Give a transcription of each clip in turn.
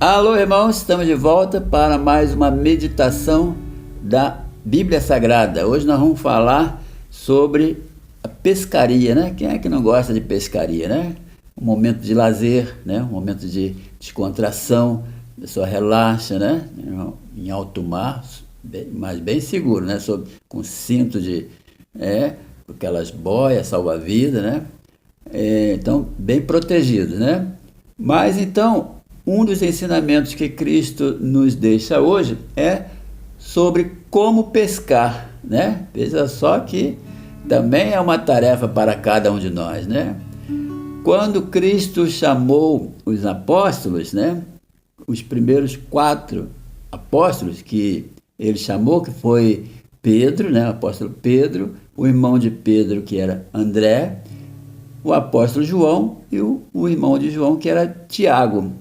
Alô, irmãos, estamos de volta para mais uma meditação da Bíblia Sagrada. Hoje nós vamos falar sobre a pescaria, né? Quem é que não gosta de pescaria, né? Um momento de lazer, né? Um momento de descontração, a pessoa relaxa, né? Em alto mar, mas bem seguro, né? Com cinto com aquelas boias, salva-vida, né? Então, bem protegido, né? Mas então, um dos ensinamentos que Cristo nos deixa hoje é sobre como pescar, né? Veja só que também é uma tarefa para cada um de nós, né? Quando Cristo chamou os apóstolos, né? Os primeiros 4 apóstolos que ele chamou, que foi Pedro, né? O apóstolo Pedro, o irmão de Pedro, que era André, o apóstolo João e o irmão de João, que era Tiago.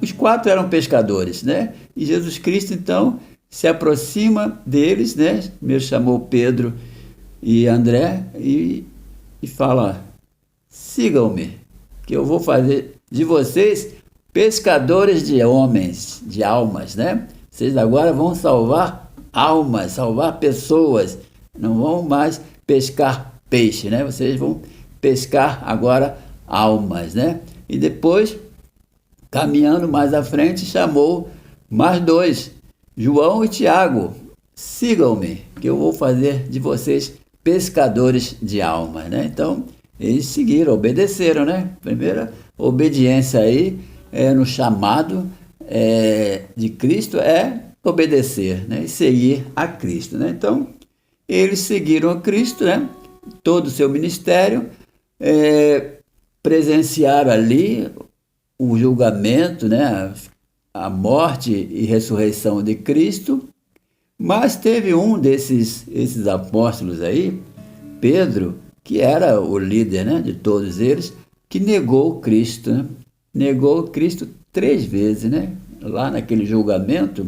Os 4 eram pescadores, né? E Jesus Cristo, então, se aproxima deles, né? Primeiro chamou Pedro e André e fala: sigam-me, que eu vou fazer de vocês pescadores de homens, de almas, né? Vocês agora vão salvar almas, salvar pessoas. Não vão mais pescar peixe, né? Vocês vão pescar agora almas, né? E depois, caminhando mais à frente, chamou mais 2, João e Tiago. Sigam-me, que eu vou fazer de vocês pescadores de almas, né? Então, eles seguiram, obedeceram, né? Primeira obediência aí no chamado de Cristo é obedecer, né? E seguir a Cristo, né? Então, eles seguiram a Cristo, né? Todo o seu ministério, presenciaram ali o julgamento, né? A morte e ressurreição de Cristo, mas teve um esses apóstolos aí, Pedro, que era o líder, né, de todos eles, que negou Cristo, né? Negou Cristo 3 vezes, né? Lá naquele julgamento,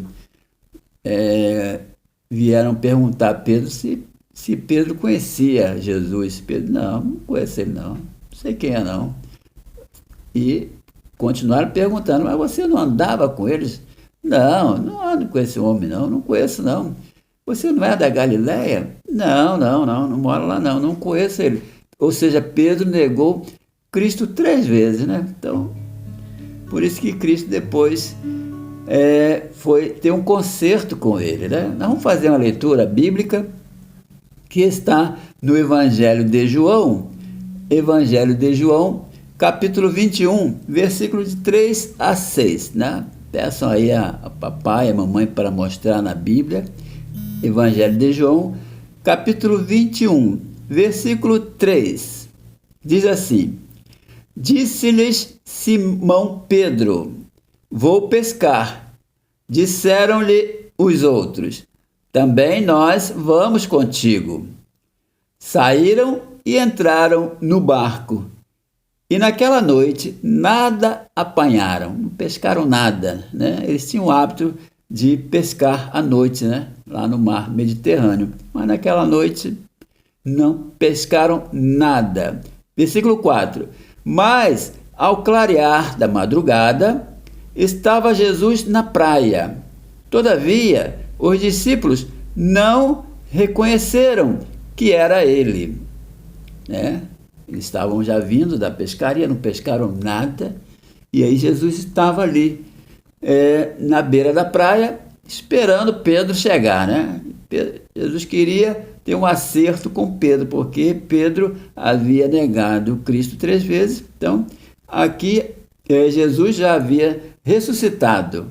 vieram perguntar a Pedro se Pedro conhecia Jesus. Pedro: não conheço ele não sei quem é não. E continuaram perguntando: mas você não andava com eles? Não ando com esse homem não conheço não. Você não é da Galileia? Não moro lá não conheço ele. Ou seja, Pedro negou Cristo 3 vezes, né? Então, por isso que Cristo depois foi ter um concerto com ele, né? Nós vamos fazer uma leitura bíblica que está no Evangelho de João, capítulo 21, versículos de 3 a 6, né? Peçam aí a papai e a mamãe para mostrar na Bíblia. Evangelho de João, capítulo 21, versículo 3. Diz assim: disse-lhes Simão Pedro: vou pescar. Disseram-lhe os outros: também nós vamos contigo. Saíram e entraram no barco. E naquela noite nada apanharam, não pescaram nada, né? Eles tinham o hábito de pescar à noite, né? Lá no mar Mediterrâneo. Mas naquela noite não pescaram nada. Versículo 4. Mas ao clarear da madrugada, estava Jesus na praia. Todavia, os discípulos não reconheceram que era ele, né? Eles estavam já vindo da pescaria, não pescaram nada, e aí Jesus estava ali na beira da praia, esperando Pedro chegar, né? Jesus queria ter um acerto com Pedro, porque Pedro havia negado Cristo 3 vezes. Então, aqui Jesus já havia ressuscitado,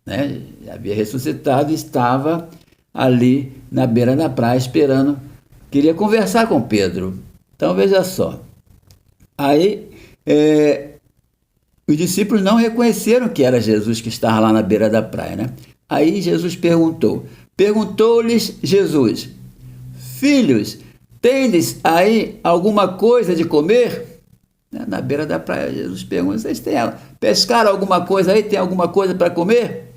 né? Já havia ressuscitado e estava ali na beira da praia esperando, queria conversar com Pedro. Então, veja só, aí os discípulos não reconheceram que era Jesus que estava lá na beira da praia, né? Aí Jesus perguntou-lhes Jesus: filhos, tendes aí alguma coisa de comer? Na beira da praia, Jesus pergunta: vocês pescaram alguma coisa aí? Tem alguma coisa para comer?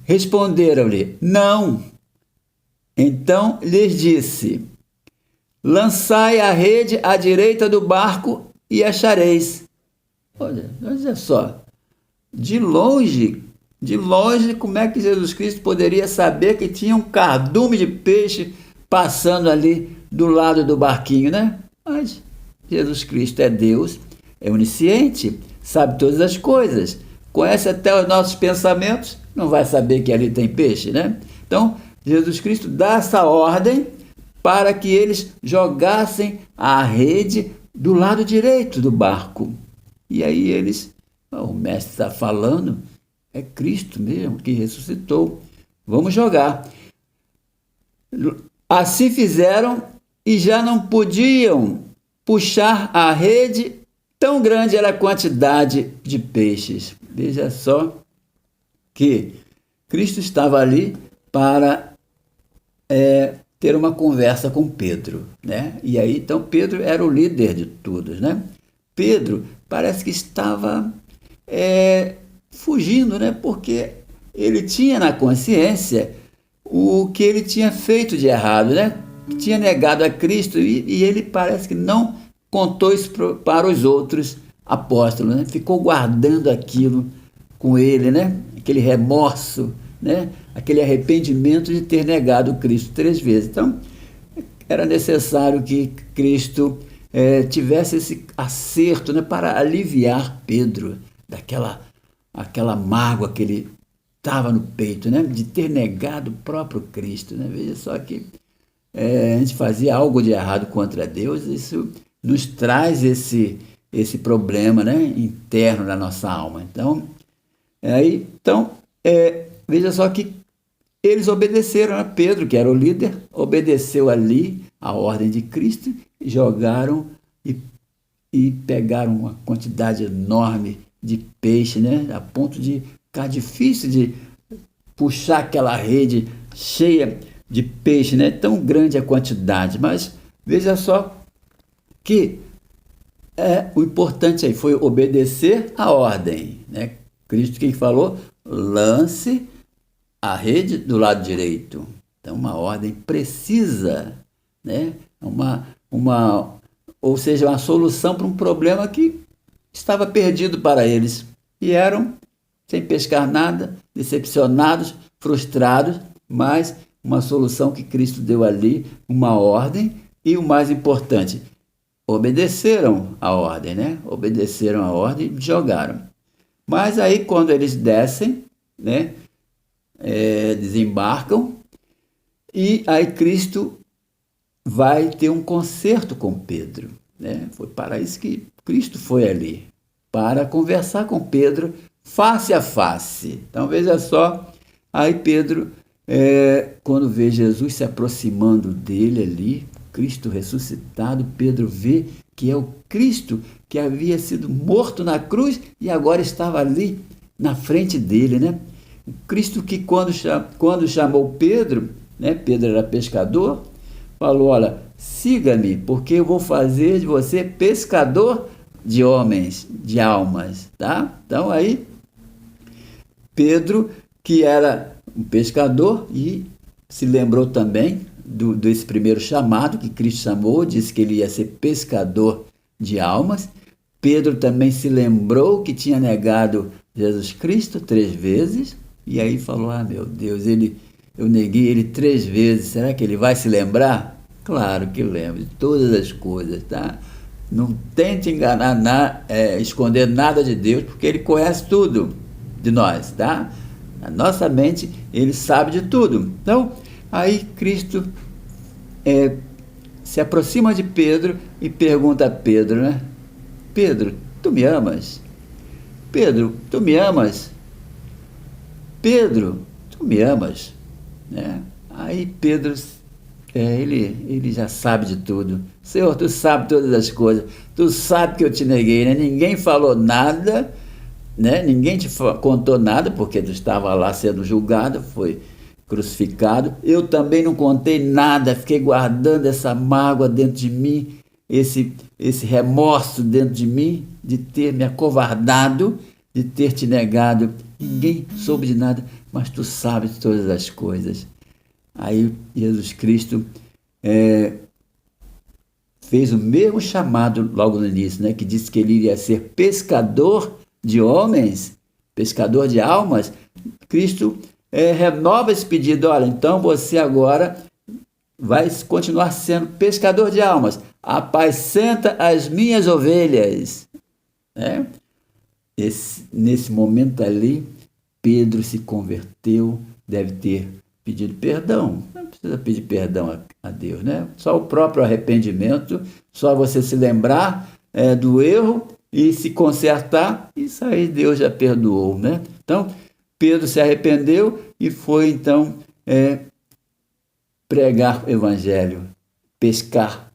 Responderam-lhe: não. Então lhes disse: lançai a rede à direita do barco e achareis. Olha só, de longe, como é que Jesus Cristo poderia saber que tinha um cardume de peixe passando ali do lado do barquinho, né? Mas Jesus Cristo é Deus, é onisciente, sabe todas as coisas, conhece até os nossos pensamentos, não vai saber que ali tem peixe, né? Então, Jesus Cristo dá essa ordem para que eles jogassem a rede do lado direito do barco. E aí o mestre está falando, é Cristo mesmo que ressuscitou, vamos jogar. Assim fizeram e já não podiam puxar a rede, tão grande era a quantidade de peixes. Veja só que Cristo estava ali para ter uma conversa com Pedro, né? E aí, então, Pedro era o líder de todos, né? Pedro parece que estava fugindo, né? Porque ele tinha na consciência o que ele tinha feito de errado, né? Tinha negado a Cristo e ele parece que não contou isso para os outros apóstolos, né? Ficou guardando aquilo com ele, né? Aquele remorso, né? Aquele arrependimento de ter negado Cristo 3 vezes. Então, era necessário que Cristo tivesse esse acerto, né? Para aliviar Pedro aquela mágoa que ele estava no peito, né? De ter negado o próprio Cristo, né? Veja só que a gente fazia algo de errado contra Deus, isso nos traz esse problema, né? Interno na nossa alma. Então, veja só que eles obedeceram a Pedro, que era o líder, obedeceu ali a ordem de Cristo, jogaram e pegaram uma quantidade enorme de peixe, né? A ponto de ficar difícil de puxar aquela rede cheia de peixe, né? Tão grande a quantidade. Mas veja só que o importante aí foi obedecer a ordem, né? Cristo que falou, lance a rede do lado direito. Então, uma ordem precisa, né? Ou seja, uma solução para um problema que estava perdido para eles. E eram, sem pescar nada, decepcionados, frustrados, mas uma solução que Cristo deu ali, uma ordem, e o mais importante, obedeceram a ordem, né? Obedeceram a ordem e jogaram. Mas aí, quando eles descem, né? Desembarcam, e aí Cristo vai ter um concerto com Pedro, né? Foi para isso que Cristo foi ali, para conversar com Pedro face a face. Então veja só, aí Pedro, quando vê Jesus se aproximando dele ali, Cristo ressuscitado, Pedro vê que é o Cristo que havia sido morto na cruz e agora estava ali na frente dele, né? O Cristo que quando chamou Pedro, né? Pedro era pescador, falou, olha, siga-me, porque eu vou fazer de você pescador de homens, de almas, tá? Então aí, Pedro, que era um pescador e se lembrou também desse primeiro chamado que Cristo chamou, disse que ele ia ser pescador de almas. Pedro também se lembrou que tinha negado Jesus Cristo 3 vezes, e aí falou, meu Deus, eu neguei ele 3 vezes, será que ele vai se lembrar? Claro que lembra de todas as coisas, tá? Não tente enganar, esconder nada de Deus, porque ele conhece tudo de nós, tá? Na nossa mente, ele sabe de tudo. Então, aí Cristo se aproxima de Pedro e pergunta a Pedro, né? Pedro, tu me amas? Pedro, tu me amas? Pedro, tu me amas? Né? Aí Pedro, ele já sabe de tudo. Senhor, tu sabe todas as coisas. Tu sabe que eu te neguei, né? Ninguém falou nada, né? Ninguém te contou nada, porque tu estava lá sendo julgado, foi crucificado. Eu também não contei nada, fiquei guardando essa mágoa dentro de mim, esse remorso dentro de mim, de ter me acovardado, de ter te negado. Ninguém soube de nada, mas tu sabes de todas as coisas. Aí Jesus Cristo fez o mesmo chamado logo no início, né? Que disse que ele iria ser pescador de homens. pescador de almas, Cristo renova esse pedido. Olha, então você agora vai continuar sendo pescador de almas. Apacenta as minhas ovelhas. Nesse momento ali, Pedro se converteu, deve ter pedido perdão. Não precisa pedir perdão a Deus, né? Só o próprio arrependimento, só você se lembrar do erro e se consertar, isso aí Deus já perdoou, né? Então, Pedro se arrependeu e foi, então, pregar o evangelho, pescar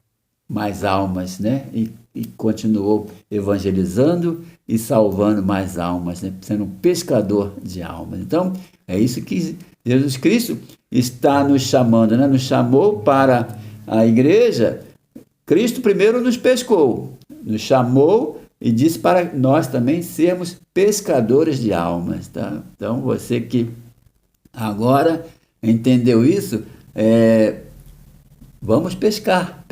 mais almas, né? E continuou evangelizando e salvando mais almas, né? Sendo um pescador de almas. Então, é isso que Jesus Cristo está nos chamando, né? Nos chamou para a igreja. Cristo primeiro nos pescou, nos chamou e disse para nós também sermos pescadores de almas, tá? Então, você que agora entendeu isso, vamos pescar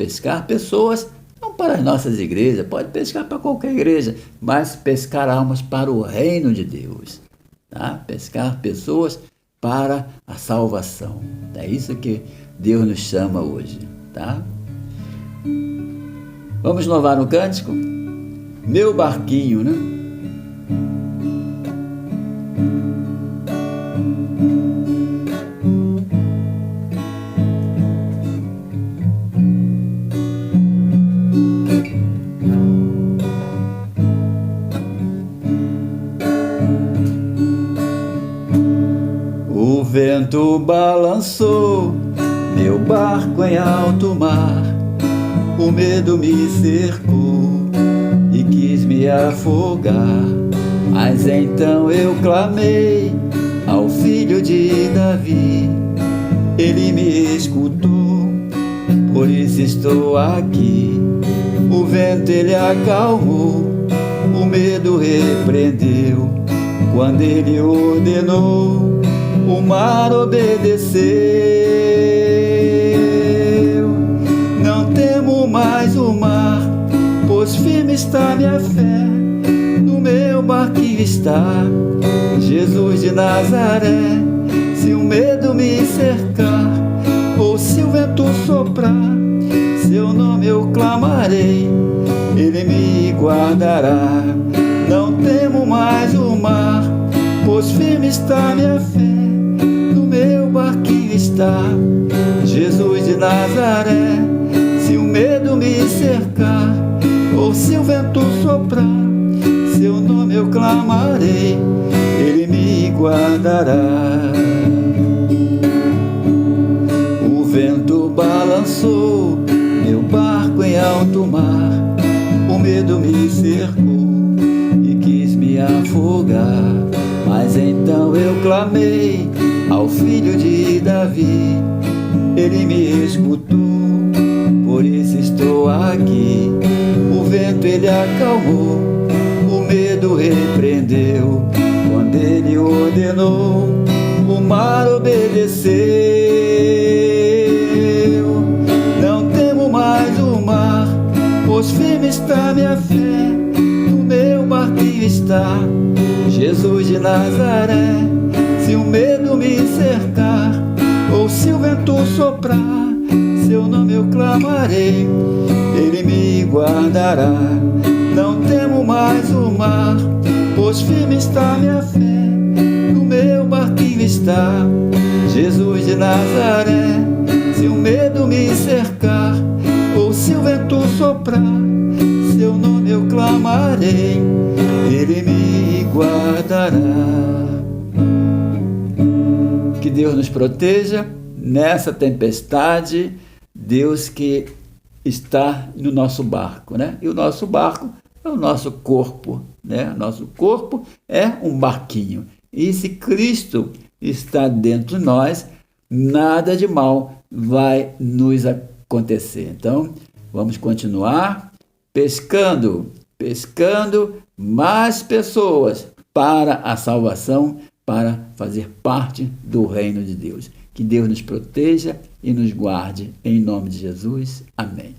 pessoas, não para as nossas igrejas, pode pescar para qualquer igreja, mas pescar almas para o reino de Deus, tá? Pescar pessoas para a salvação. É isso que Deus nos chama hoje, tá? Vamos louvar no cântico? Meu barquinho, né? O vento balançou meu barco em alto mar, o medo me cercou e quis me afogar, mas então eu clamei ao filho de Davi, ele me escutou, por isso estou aqui. O vento ele acalmou, o medo repreendeu, quando ele ordenou, o mar obedeceu. Não temo mais o mar, pois firme está minha fé. No meu barquinho está Jesus de Nazaré. Se o medo me cercar, ou se o vento soprar, seu nome eu clamarei, ele me guardará. Não temo mais o mar, pois firme está minha fé. No meu barquinho está Jesus de Nazaré. Se o medo me cercar, ou se o vento soprar, seu nome eu clamarei, ele me guardará. O vento balançou meu barco em alto mar, o medo me cercou e quis me afogar, mas então eu clamei ao filho de Davi, ele me escutou, por isso estou aqui. O vento ele acalmou, o medo repreendeu, quando ele ordenou, o mar obedeceu. Não temo mais o mar, pois firme está minha fé. No meu barquinho está Jesus de Nazaré. Se o medo me cercar, ou se o vento soprar, seu nome eu clamarei, ele me guardará. Não temo mais o mar, pois firme está minha fé. No meu barquinho está Jesus de Nazaré. Se o medo me cercar, ou se o vento soprar, seu nome eu clamarei, ele me guardará. Que Deus nos proteja nessa tempestade, Deus que está no nosso barco, né? E o nosso barco é o nosso corpo, né? Nosso corpo é um barquinho. E se Cristo está dentro de nós, nada de mal vai nos acontecer. Então, vamos continuar pescando mais pessoas para a salvação, para fazer parte do reino de Deus. Que Deus nos proteja e nos guarde, em nome de Jesus. Amém.